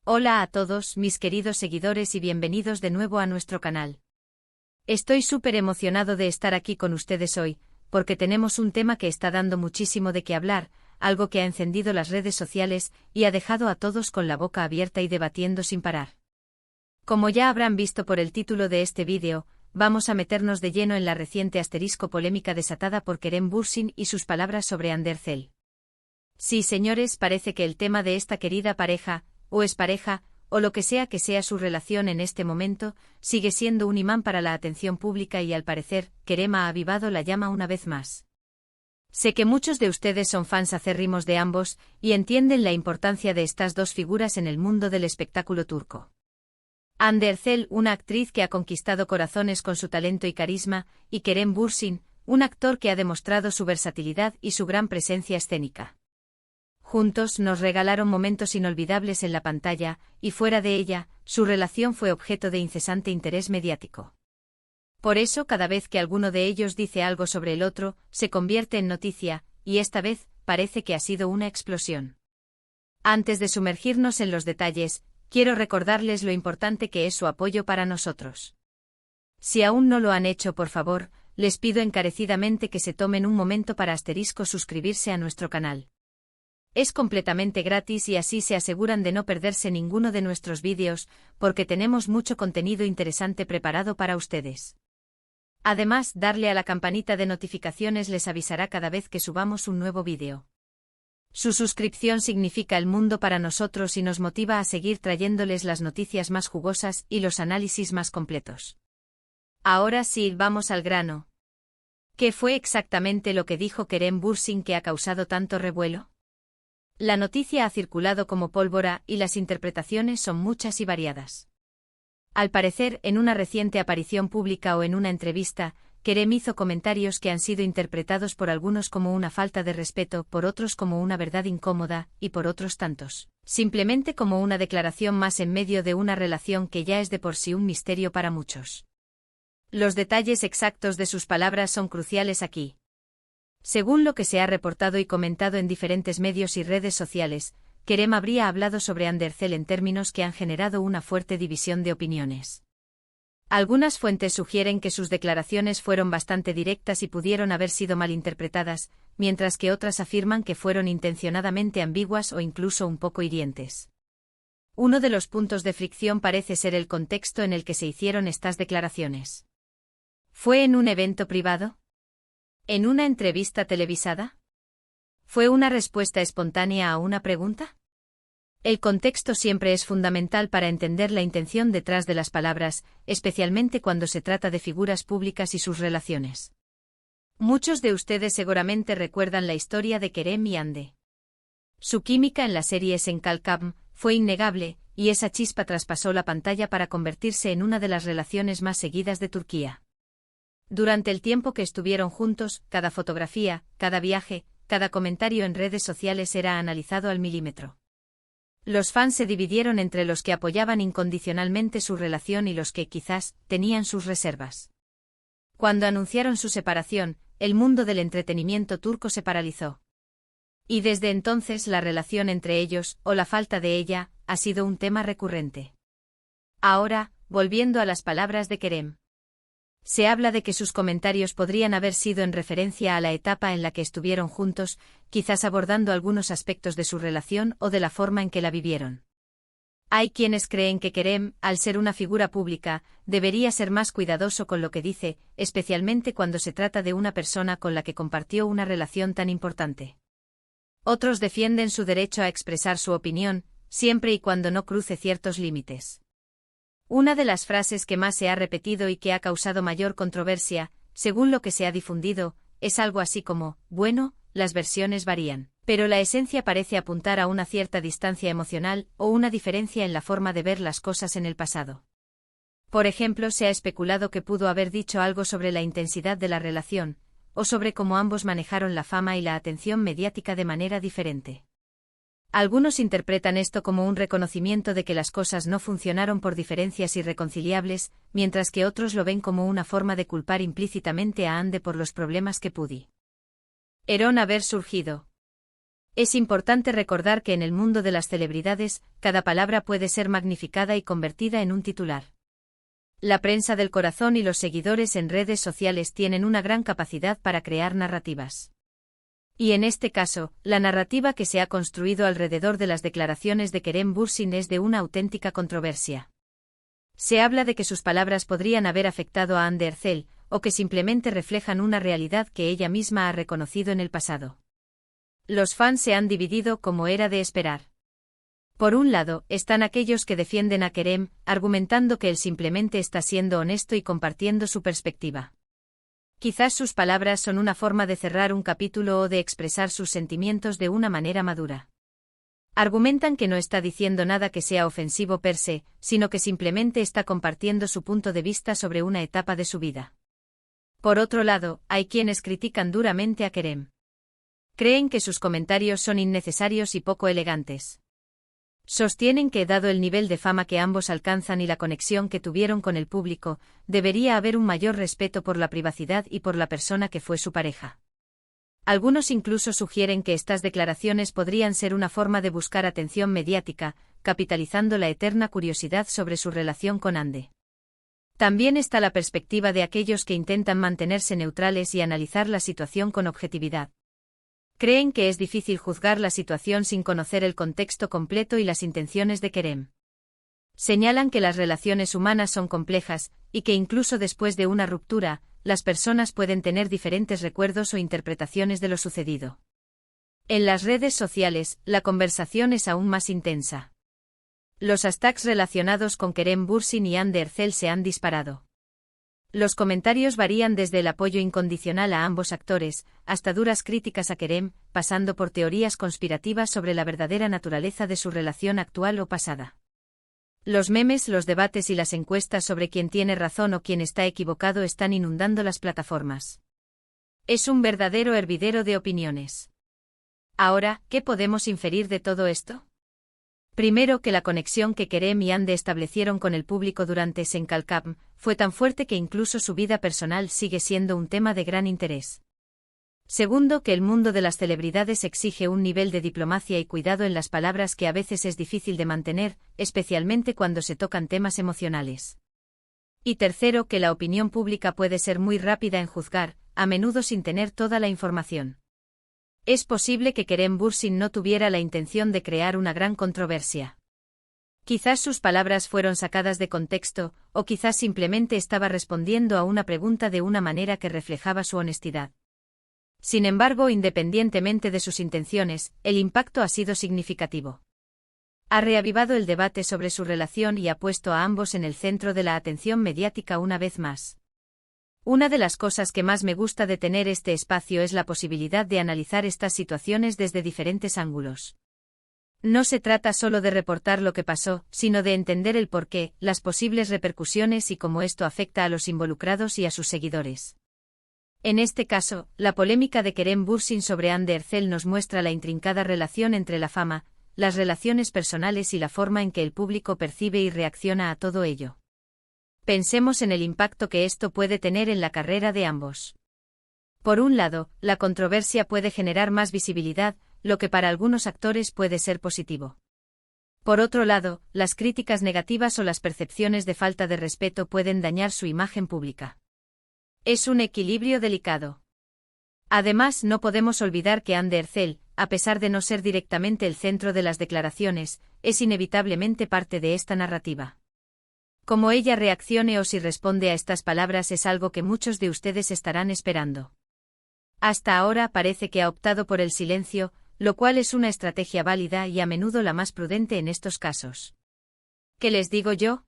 Hola a todos, mis queridos seguidores y bienvenidos de nuevo a nuestro canal. Estoy súper emocionado de estar aquí con ustedes hoy, porque tenemos un tema que está dando muchísimo de qué hablar, algo que ha encendido las redes sociales y ha dejado a todos con la boca abierta y debatiendo sin parar. Como ya habrán visto por el título de este vídeo, vamos a meternos de lleno en la reciente polémica desatada por Kerem Bürsin y sus palabras sobre Andercel. Sí, señores, parece que el tema de esta querida pareja, o expareja, o lo que sea su relación en este momento, sigue siendo un imán para la atención pública y al parecer, Kerem ha avivado la llama una vez más. Sé que muchos de ustedes son fans acérrimos de ambos, y entienden la importancia de estas dos figuras en el mundo del espectáculo turco. Andercel, una actriz que ha conquistado corazones con su talento y carisma, y Kerem Bürsin, un actor que ha demostrado su versatilidad y su gran presencia escénica. Juntos nos regalaron momentos inolvidables en la pantalla, y fuera de ella, su relación fue objeto de incesante interés mediático. Por eso cada vez que alguno de ellos dice algo sobre el otro, se convierte en noticia, y esta vez, parece que ha sido una explosión. Antes de sumergirnos en los detalles, quiero recordarles lo importante que es su apoyo para nosotros. Si aún no lo han hecho, por favor, les pido encarecidamente que se tomen un momento para suscribirse a nuestro canal. Es completamente gratis y así se aseguran de no perderse ninguno de nuestros vídeos, porque tenemos mucho contenido interesante preparado para ustedes. Además, darle a la campanita de notificaciones les avisará cada vez que subamos un nuevo vídeo. Su suscripción significa el mundo para nosotros y nos motiva a seguir trayéndoles las noticias más jugosas y los análisis más completos. Ahora sí, vamos al grano. ¿Qué fue exactamente lo que dijo Kerem Bürsin que ha causado tanto revuelo? La noticia ha circulado como pólvora y las interpretaciones son muchas y variadas. Al parecer, en una reciente aparición pública o en una entrevista, Kerem hizo comentarios que han sido interpretados por algunos como una falta de respeto, por otros como una verdad incómoda, y por otros tantos, simplemente como una declaración más en medio de una relación que ya es de por sí un misterio para muchos. Los detalles exactos de sus palabras son cruciales aquí. Según lo que se ha reportado y comentado en diferentes medios y redes sociales, Kerem habría hablado sobre Andercel en términos que han generado una fuerte división de opiniones. Algunas fuentes sugieren que sus declaraciones fueron bastante directas y pudieron haber sido malinterpretadas, mientras que otras afirman que fueron intencionadamente ambiguas o incluso un poco hirientes. Uno de los puntos de fricción parece ser el contexto en el que se hicieron estas declaraciones. ¿Fue en un evento privado? ¿En una entrevista televisada? ¿Fue una respuesta espontánea a una pregunta? El contexto siempre es fundamental para entender la intención detrás de las palabras, especialmente cuando se trata de figuras públicas y sus relaciones. Muchos de ustedes seguramente recuerdan la historia de Kerem y Hande. Su química en la serie Senkalkam fue innegable, y esa chispa traspasó la pantalla para convertirse en una de las relaciones más seguidas de Turquía. Durante el tiempo que estuvieron juntos, cada fotografía, cada viaje, cada comentario en redes sociales era analizado al milímetro. Los fans se dividieron entre los que apoyaban incondicionalmente su relación y los que, quizás, tenían sus reservas. Cuando anunciaron su separación, el mundo del entretenimiento turco se paralizó. Y desde entonces la relación entre ellos, o la falta de ella, ha sido un tema recurrente. Ahora, volviendo a las palabras de Kerem. Se habla de que sus comentarios podrían haber sido en referencia a la etapa en la que estuvieron juntos, quizás abordando algunos aspectos de su relación o de la forma en que la vivieron. Hay quienes creen que Kerem, al ser una figura pública, debería ser más cuidadoso con lo que dice, especialmente cuando se trata de una persona con la que compartió una relación tan importante. Otros defienden su derecho a expresar su opinión, siempre y cuando no cruce ciertos límites. Una de las frases que más se ha repetido y que ha causado mayor controversia, según lo que se ha difundido, es algo así como, bueno, las versiones varían, pero la esencia parece apuntar a una cierta distancia emocional o una diferencia en la forma de ver las cosas en el pasado. Por ejemplo, se ha especulado que pudo haber dicho algo sobre la intensidad de la relación, o sobre cómo ambos manejaron la fama y la atención mediática de manera diferente. Algunos interpretan esto como un reconocimiento de que las cosas no funcionaron por diferencias irreconciliables, mientras que otros lo ven como una forma de culpar implícitamente a Hande por los problemas que pudieron haber surgido. Es importante recordar que en el mundo de las celebridades, cada palabra puede ser magnificada y convertida en un titular. La prensa del corazón y los seguidores en redes sociales tienen una gran capacidad para crear narrativas. Y en este caso, la narrativa que se ha construido alrededor de las declaraciones de Kerem Bürsin es de una auténtica controversia. Se habla de que sus palabras podrían haber afectado a Hande Erçel, o que simplemente reflejan una realidad que ella misma ha reconocido en el pasado. Los fans se han dividido como era de esperar. Por un lado, están aquellos que defienden a Kerem, argumentando que él simplemente está siendo honesto y compartiendo su perspectiva. Quizás sus palabras son una forma de cerrar un capítulo o de expresar sus sentimientos de una manera madura. Argumentan que no está diciendo nada que sea ofensivo per se, sino que simplemente está compartiendo su punto de vista sobre una etapa de su vida. Por otro lado, hay quienes critican duramente a Kerem. Creen que sus comentarios son innecesarios y poco elegantes. Sostienen que, dado el nivel de fama que ambos alcanzan y la conexión que tuvieron con el público, debería haber un mayor respeto por la privacidad y por la persona que fue su pareja. Algunos incluso sugieren que estas declaraciones podrían ser una forma de buscar atención mediática, capitalizando la eterna curiosidad sobre su relación con Hande. También está la perspectiva de aquellos que intentan mantenerse neutrales y analizar la situación con objetividad. Creen que es difícil juzgar la situación sin conocer el contexto completo y las intenciones de Kerem. Señalan que las relaciones humanas son complejas, y que incluso después de una ruptura, las personas pueden tener diferentes recuerdos o interpretaciones de lo sucedido. En las redes sociales, la conversación es aún más intensa. Los hashtags relacionados con Kerem Bürsin y Hande Erçel se han disparado. Los comentarios varían desde el apoyo incondicional a ambos actores, hasta duras críticas a Kerem, pasando por teorías conspirativas sobre la verdadera naturaleza de su relación actual o pasada. Los memes, los debates y las encuestas sobre quién tiene razón o quién está equivocado están inundando las plataformas. Es un verdadero hervidero de opiniones. Ahora, ¿qué podemos inferir de todo esto? Primero, que la conexión que Kerem y Hande establecieron con el público durante Senkalkam fue tan fuerte que incluso su vida personal sigue siendo un tema de gran interés. Segundo, que el mundo de las celebridades exige un nivel de diplomacia y cuidado en las palabras que a veces es difícil de mantener, especialmente cuando se tocan temas emocionales. Y tercero, que la opinión pública puede ser muy rápida en juzgar, a menudo sin tener toda la información. Es posible que Kerem Bürsin no tuviera la intención de crear una gran controversia. Quizás sus palabras fueron sacadas de contexto, o quizás simplemente estaba respondiendo a una pregunta de una manera que reflejaba su honestidad. Sin embargo, independientemente de sus intenciones, el impacto ha sido significativo. Ha reavivado el debate sobre su relación y ha puesto a ambos en el centro de la atención mediática una vez más. Una de las cosas que más me gusta de tener este espacio es la posibilidad de analizar estas situaciones desde diferentes ángulos. No se trata solo de reportar lo que pasó, sino de entender el porqué, las posibles repercusiones y cómo esto afecta a los involucrados y a sus seguidores. En este caso, la polémica de Kerem Bürsin sobre Hande Erçel nos muestra la intrincada relación entre la fama, las relaciones personales y la forma en que el público percibe y reacciona a todo ello. Pensemos en el impacto que esto puede tener en la carrera de ambos. Por un lado, la controversia puede generar más visibilidad, lo que para algunos actores puede ser positivo. Por otro lado, las críticas negativas o las percepciones de falta de respeto pueden dañar su imagen pública. Es un equilibrio delicado. Además, no podemos olvidar que Hande Erçel, a pesar de no ser directamente el centro de las declaraciones, es inevitablemente parte de esta narrativa. Cómo ella reaccione o si responde a estas palabras es algo que muchos de ustedes estarán esperando. Hasta ahora parece que ha optado por el silencio, lo cual es una estrategia válida y a menudo la más prudente en estos casos. ¿Qué les digo yo?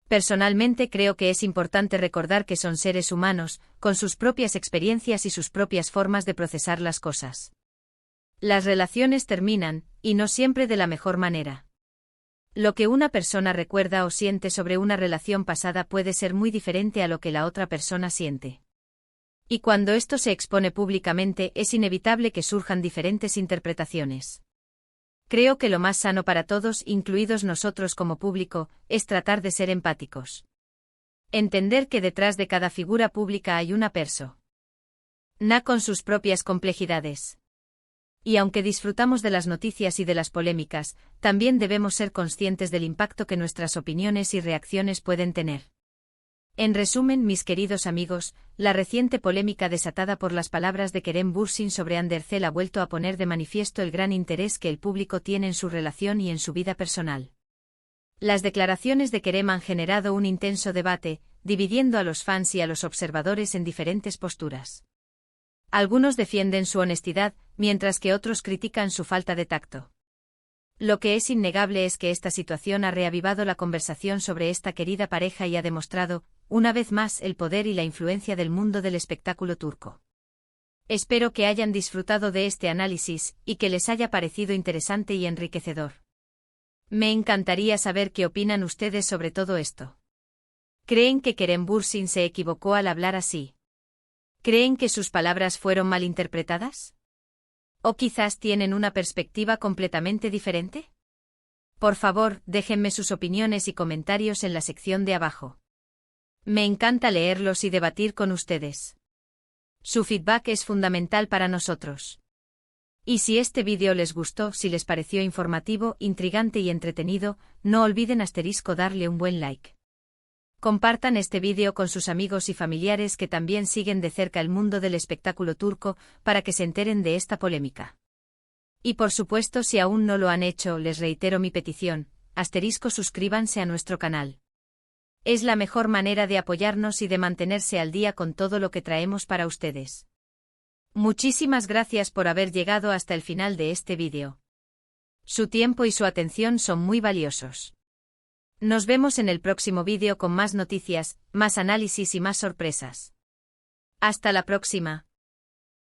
Personalmente creo que es importante recordar que son seres humanos, con sus propias experiencias y sus propias formas de procesar las cosas. Las relaciones terminan, y no siempre de la mejor manera. Lo que una persona recuerda o siente sobre una relación pasada puede ser muy diferente a lo que la otra persona siente. Y cuando esto se expone públicamente es inevitable que surjan diferentes interpretaciones. Creo que lo más sano para todos, incluidos nosotros como público, es tratar de ser empáticos. Entender que detrás de cada figura pública hay una persona con sus propias complejidades. Y aunque disfrutamos de las noticias y de las polémicas, también debemos ser conscientes del impacto que nuestras opiniones y reacciones pueden tener. En resumen, mis queridos amigos, la reciente polémica desatada por las palabras de Kerem Bürsin sobre Andercel ha vuelto a poner de manifiesto el gran interés que el público tiene en su relación y en su vida personal. Las declaraciones de Kerem han generado un intenso debate, dividiendo a los fans y a los observadores en diferentes posturas. Algunos defienden su honestidad, mientras que otros critican su falta de tacto. Lo que es innegable es que esta situación ha reavivado la conversación sobre esta querida pareja y ha demostrado, una vez más, el poder y la influencia del mundo del espectáculo turco. Espero que hayan disfrutado de este análisis y que les haya parecido interesante y enriquecedor. Me encantaría saber qué opinan ustedes sobre todo esto. ¿Creen que Kerem Bürsin se equivocó al hablar así? ¿Creen que sus palabras fueron malinterpretadas? ¿O quizás tienen una perspectiva completamente diferente? Por favor, déjenme sus opiniones y comentarios en la sección de abajo. Me encanta leerlos y debatir con ustedes. Su feedback es fundamental para nosotros. Y si este vídeo les gustó, si les pareció informativo, intrigante y entretenido, no olviden darle un buen like. Compartan este vídeo con sus amigos y familiares que también siguen de cerca el mundo del espectáculo turco, para que se enteren de esta polémica. Y por supuesto, si aún no lo han hecho, les reitero mi petición, suscríbanse a nuestro canal. Es la mejor manera de apoyarnos y de mantenerse al día con todo lo que traemos para ustedes. Muchísimas gracias por haber llegado hasta el final de este vídeo. Su tiempo y su atención son muy valiosos. Nos vemos en el próximo vídeo con más noticias, más análisis y más sorpresas. Hasta la próxima.